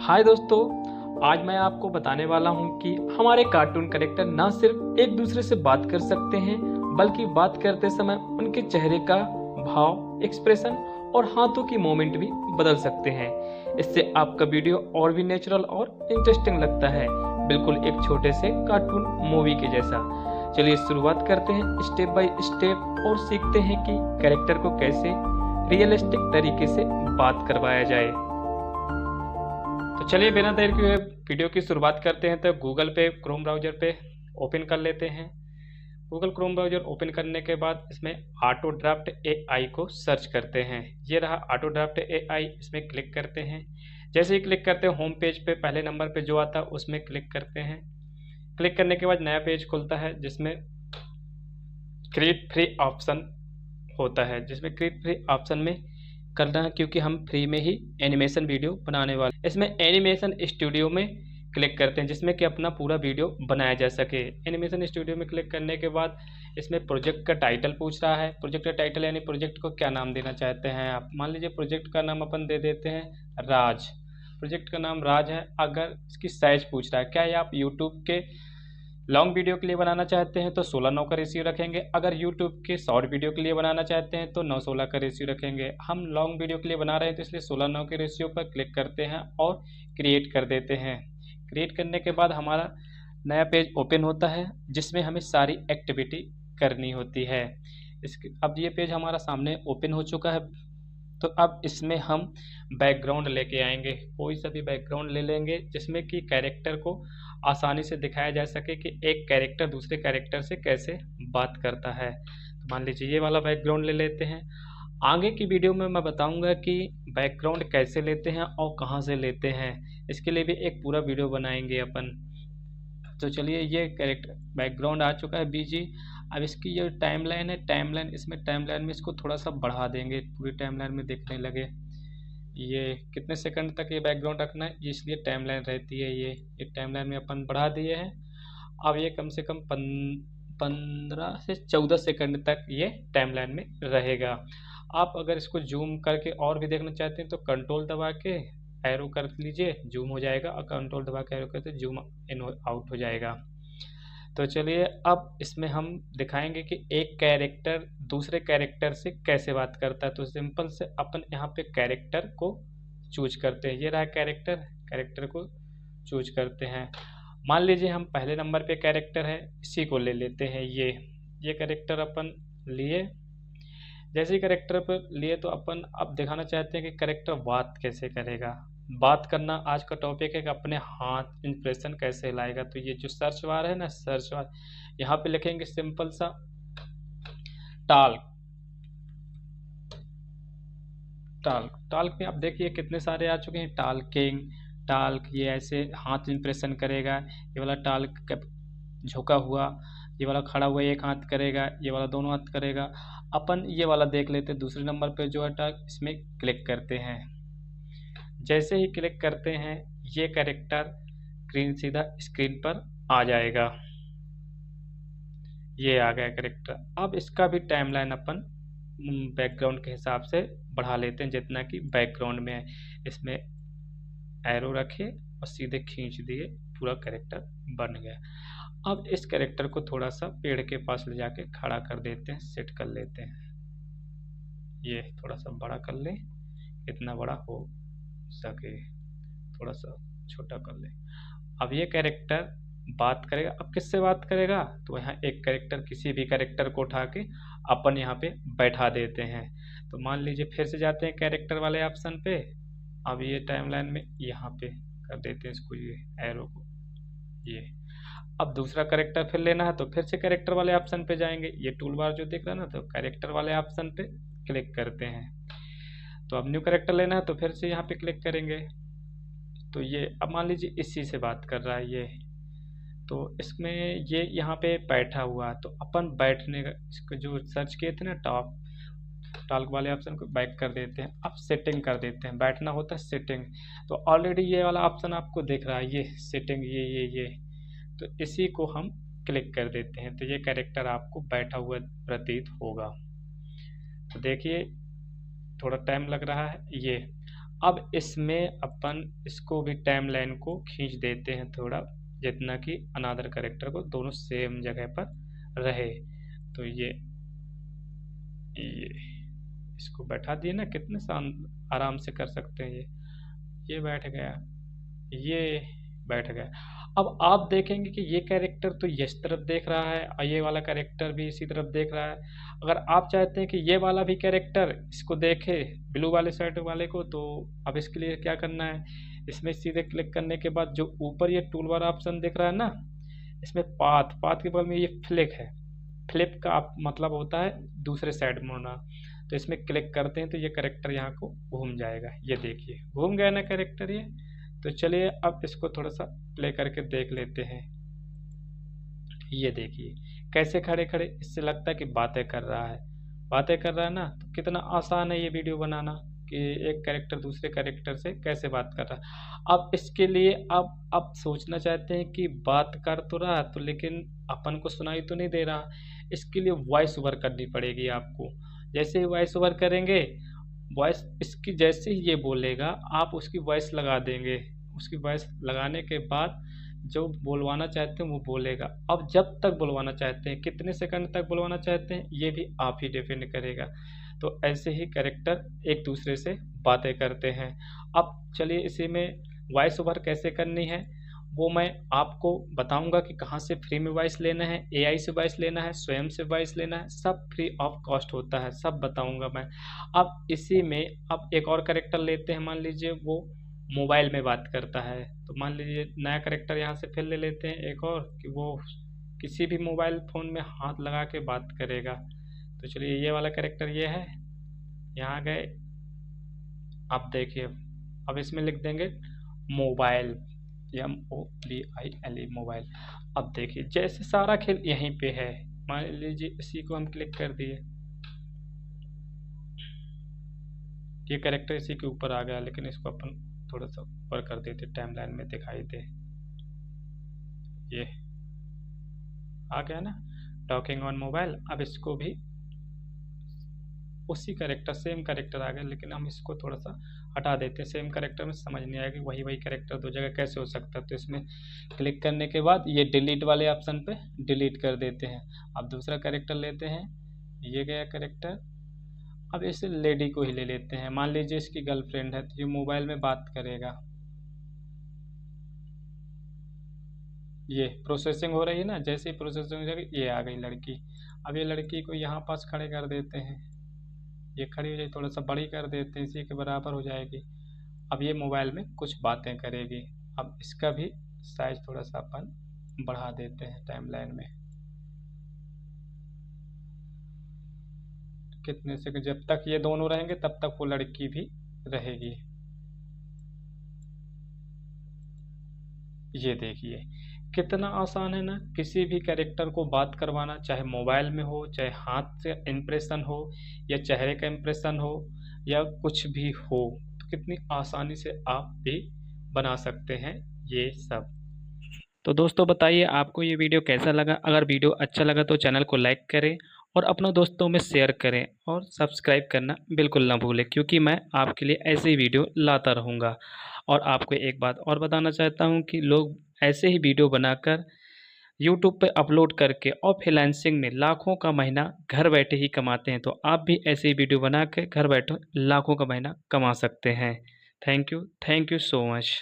हाय दोस्तों, आज मैं आपको बताने वाला हूं कि हमारे कार्टून कैरेक्टर ना सिर्फ एक दूसरे से बात कर सकते हैं बल्कि बात करते समय उनके चेहरे का भाव, एक्सप्रेशन और हाथों की मूवमेंट भी बदल सकते हैं। इससे आपका वीडियो और भी नेचुरल और इंटरेस्टिंग लगता है, बिल्कुल एक छोटे से कार्टून मूवी के जैसा। चलिए शुरुआत करते हैं स्टेप बाय स्टेप और सीखते हैं कि कैरेक्टर को कैसे रियलिस्टिक तरीके से बात करवाया जाए। तो चलिए बिना देर किए वीडियो की शुरुआत करते हैं। तो गूगल पे क्रोम ब्राउज़र पे ओपन कर लेते हैं। गूगल क्रोम ब्राउज़र ओपन करने के बाद इसमें ऑटो ड्राफ्ट एआई को सर्च करते हैं। ये रहा ऑटो ड्राफ्ट एआई, इसमें क्लिक करते हैं। जैसे ही क्लिक करते हैं होम पेज पे पहले नंबर पे जो आता है उसमें क्लिक करते हैं। क्लिक करने के बाद नया पेज खुलता है जिसमें क्रिएट फ्री ऑप्शन होता है, जिसमें क्रिएट फ्री ऑप्शन में करना है क्योंकि हम फ्री में ही एनिमेशन वीडियो बनाने वाले। इसमें एनिमेशन स्टूडियो में क्लिक करते हैं जिसमें कि अपना पूरा वीडियो बनाया जा सके। एनिमेशन स्टूडियो में क्लिक करने के बाद इसमें प्रोजेक्ट का टाइटल पूछ रहा है। प्रोजेक्ट का टाइटल यानी प्रोजेक्ट को क्या नाम देना चाहते हैं आप। मान लीजिए प्रोजेक्ट का नाम अपन दे देते हैं राज। प्रोजेक्ट का नाम राज है। अगर इसकी साइज पूछ रहा है, क्या ये आप यूट्यूब के लॉन्ग वीडियो के लिए बनाना चाहते हैं तो 16:9 का रेशियो रखेंगे। अगर यूट्यूब के शॉर्ट वीडियो के लिए बनाना चाहते हैं तो 9:16 का रेशियो रखेंगे। हम लॉन्ग वीडियो के लिए बना रहे हैं तो इसलिए 16:9 के रेशियो पर क्लिक करते हैं और क्रिएट कर देते हैं। क्रिएट करने के बाद हमारा नया पेज ओपन होता है जिसमें हमें सारी एक्टिविटी करनी होती है। अब ये पेज हमारा सामने ओपन हो चुका है। तो अब इसमें हम बैकग्राउंड लेके आएंगे। कोई सा भी बैकग्राउंड ले लेंगे जिसमें कि कैरेक्टर को आसानी से दिखाया जा सके कि एक कैरेक्टर दूसरे कैरेक्टर से कैसे बात करता है। तो मान लीजिए ये वाला बैकग्राउंड ले लेते हैं। आगे की वीडियो में मैं बताऊंगा कि बैकग्राउंड कैसे लेते हैं और कहां से लेते हैं। इसके लिए भी एक पूरा वीडियो बनाएंगे अपन। तो चलिए ये कैरेक्टर बैकग्राउंड आ चुका है बीजी। अब इसकी जो टाइमलाइन है, टाइमलाइन में इसको थोड़ा सा बढ़ा देंगे, पूरी टाइमलाइन में दिखने लगे। ये कितने सेकंड तक ये बैकग्राउंड रखना है इसलिए टाइमलाइन रहती है। ये टाइमलाइन में अपन बढ़ा दिए हैं। अब ये कम से कम 15 से 14 सेकंड तक ये टाइमलाइन में रहेगा। आप अगर इसको जूम करके और भी देखना चाहते हैं तो कंट्रोल दबा के एरो कर लीजिए, जूम हो जाएगा। और कंट्रोल दबा के एरो करते जूम इन आउट हो जाएगा। तो चलिए अब इसमें हम दिखाएंगे कि एक कैरेक्टर दूसरे कैरेक्टर से कैसे बात करता है। तो सिंपल से अपन यहाँ पे कैरेक्टर को चूज करते हैं। ये रहा कैरेक्टर को चूज करते हैं। मान लीजिए हम पहले नंबर पे कैरेक्टर है, इसी को ले लेते हैं। ये कैरेक्टर अपन लिए। जैसे ही कैरेक्टर पर लिए तो अपन अब दिखाना चाहते हैं कि कैरेक्टर बात कैसे करेगा। बात करना आज का टॉपिक है कि अपने हाथ इंप्रेशन कैसे लाएगा। तो ये जो सर्च बार है ना, सर्च बार यहाँ पे लिखेंगे सिंपल सा टाल्क। टाल्क में आप देखिए कितने सारे आ चुके हैं। टाल्क ये ऐसे हाथ इंप्रेशन करेगा। ये वाला टाल्क झुका हुआ, ये वाला खड़ा हुआ एक हाथ करेगा, ये वाला दोनों हाथ करेगा। अपन ये वाला देख लेते हैं। दूसरे नंबर पे जो है टाल्क, इसमें क्लिक करते हैं। जैसे ही क्लिक करते हैं ये कैरेक्टर सीधा स्क्रीन पर आ जाएगा। ये आ गया कैरेक्टर। अब इसका भी टाइमलाइन अपन बैकग्राउंड के हिसाब से बढ़ा लेते हैं जितना कि बैकग्राउंड में है। इसमें एरो रखे और सीधे खींच दिए, पूरा कैरेक्टर बन गया। अब इस कैरेक्टर को थोड़ा सा पेड़ के पास ले जाके खड़ा कर देते हैं, सेट कर लेते हैं। ये थोड़ा सा बड़ा कर लें, इतना बड़ा हो सके, थोड़ा सा छोटा कर ले। अब ये कैरेक्टर बात करेगा। अब किससे बात करेगा, तो यहाँ एक कैरेक्टर, किसी भी कैरेक्टर को उठा के अपन यहाँ पे बैठा देते हैं। तो मान लीजिए फिर से जाते हैं कैरेक्टर वाले ऑप्शन पे। अब ये टाइमलाइन में यहाँ पे कर देते हैं इसको, ये एरो को। ये अब दूसरा कैरेक्टर फिर लेना है तो फिर से कैरेक्टर वाले ऑप्शन पे जाएंगे। ये टूल बार जो दिख रहा है ना, तो कैरेक्टर वाले ऑप्शन पे क्लिक करते हैं। तो अब न्यू कैरेक्टर लेना है तो फिर से यहाँ पे क्लिक करेंगे। तो ये अब मान लीजिए इसी से बात कर रहा है ये, तो इसमें ये यहाँ पे बैठा हुआ है। तो अपन बैठने का इसको जो सर्च किए थे ना टाल्क वाले ऑप्शन को बैक कर देते हैं। अब सेटिंग कर देते हैं। बैठना होता है सेटिंग। तो ऑलरेडी ये वाला ऑप्शन आपको दिख रहा है, ये सेटिंग, ये तो इसी को हम क्लिक कर देते हैं। तो ये कैरेक्टर आपको बैठा हुआ प्रतीत होगा। तो देखिए थोड़ा टाइम लग रहा है। ये अब इसमें अपन इसको भी टाइमलाइन को खींच देते हैं थोड़ा, जितना कि अनादर कैरेक्टर को दोनों सेम जगह पर रहे। तो ये इसको बैठा दिए ना, कितने आराम से कर सकते हैं। ये बैठ गया, ये बैठ गया। अब आप देखेंगे कि ये कैरेक्टर तो इस तरफ देख रहा है और ये वाला कैरेक्टर भी इसी तरफ देख रहा है। अगर आप चाहते हैं कि ये वाला भी कैरेक्टर इसको देखे, ब्लू वाले शर्ट वाले को, तो अब इसके लिए क्या करना है, इसमें सीधे क्लिक करने के बाद जो ऊपर ये टूल बार ऑप्शन दिख रहा है ना, इसमें पाथ के बगल में ये फ्लिक है। फ्लिप का मतलब होता है दूसरे साइड मुड़ना। तो इसमें क्लिक करते हैं तो ये कैरेक्टर यहाँ को घूम जाएगा। ये देखिए घूम गया ना कैरेक्टर ये। तो चलिए अब इसको थोड़ा सा प्ले करके देख लेते हैं। ये देखिए कैसे खड़े खड़े, इससे लगता है कि बातें कर रहा है, बातें कर रहा है ना। तो कितना आसान है ये वीडियो बनाना कि एक कैरेक्टर दूसरे कैरेक्टर से कैसे बात कर रहा है। अब इसके लिए अब सोचना चाहते हैं कि बात कर तो रहा है तो लेकिन अपन को सुनाई तो नहीं दे रहा। इसके लिए वॉइस ओवर करनी पड़ेगी आपको। जैसे ही वॉइस ओवर करेंगे, वॉइस इसकी जैसे ही ये बोलेगा आप उसकी वॉइस लगा देंगे। उसकी वॉइस लगाने के बाद जो बुलवाना चाहते हैं वो बोलेगा। अब जब तक बुलवाना चाहते हैं, कितने सेकंड तक बुलवाना चाहते हैं, ये भी आप ही डिपेंड करेगा। तो ऐसे ही कैरेक्टर एक दूसरे से बातें करते हैं। अब चलिए इसी में वॉइस ओवर कैसे करनी है वो मैं आपको बताऊंगा कि कहाँ से फ्री में वॉइस लेना है, एआई से वॉइस लेना है, स्वयं से वॉइस लेना है, सब फ्री ऑफ कॉस्ट होता है, सब बताऊंगा मैं। अब इसी में अब एक और कैरेक्टर लेते हैं, मान लीजिए वो मोबाइल में बात करता है। तो मान लीजिए नया कैरेक्टर यहाँ से फिर ले लेते हैं एक और, कि वो किसी भी मोबाइल फ़ोन में हाथ लगा के बात करेगा। तो चलिए ये वाला कैरेक्टर ये है, यहाँ गए। अब देखिए अब इसमें लिख देंगे मोबाइल, MOBILE मोबाइल। अब देखिए जैसे सारा खेल यहीं पे है, मान लीजिए इसी को हम क्लिक कर दिए, ये कैरेक्टर इसी के ऊपर आ गया, लेकिन इसको अपन थोड़ा सा ऊपर कर देते, टाइमलाइन में दिखाई दे। ये आ गया ना टॉकिंग ऑन मोबाइल। अब इसको भी उसी कैरेक्टर सेम कैरेक्टर आ गया, लेकिन हम इसको थोड़ा सा हटा देते हैं। सेम कैरेक्टर में समझ नहीं आएगा वही कैरेक्टर दो जगह कैसे हो सकता है। तो इसमें क्लिक करने के बाद ये डिलीट वाले ऑप्शन पे डिलीट कर देते हैं। अब दूसरा कैरेक्टर लेते हैं, ये गया कैरेक्टर। अब इस लेडी को ही ले लेते हैं, मान लीजिए इसकी गर्लफ्रेंड है तो ये मोबाइल में बात करेगा। ये प्रोसेसिंग हो रही है ना, जैसे ही प्रोसेसिंग हो जाएगी ये आ गई लड़की। अब ये लड़की को यहाँ पास खड़े कर देते हैं, ये खड़ी हो जाए, थोड़ा सा बड़ी कर देते हैं, इसी के बराबर हो जाएगी। अब ये मोबाइल में कुछ बातें करेगी। अब इसका भी साइज थोड़ा सा अपन बढ़ा देते हैं टाइमलाइन में। कितने से, जब तक ये दोनों रहेंगे तब तक वो लड़की भी रहेगी। ये देखिए कितना आसान है ना, किसी भी कैरेक्टर को बात करवाना, चाहे मोबाइल में हो, चाहे हाथ से इम्प्रेशन हो, या चेहरे का इम्प्रेशन हो, या कुछ भी हो, तो कितनी आसानी से आप भी बना सकते हैं ये सब। तो दोस्तों बताइए आपको ये वीडियो कैसा लगा। अगर वीडियो अच्छा लगा तो चैनल को लाइक करें और अपने दोस्तों में शेयर करें और सब्सक्राइब करना बिल्कुल ना भूलें, क्योंकि मैं आपके लिए ऐसे ही वीडियो लाता रहूँगा। और आपको एक बात और बताना चाहता हूँ कि लोग ऐसे ही वीडियो बनाकर यूट्यूब पे अपलोड करके और फ्रीलांसिंग में लाखों का महीना घर बैठे ही कमाते हैं। तो आप भी ऐसे ही वीडियो बना के घर बैठे लाखों का महीना कमा सकते हैं। Thank you so much.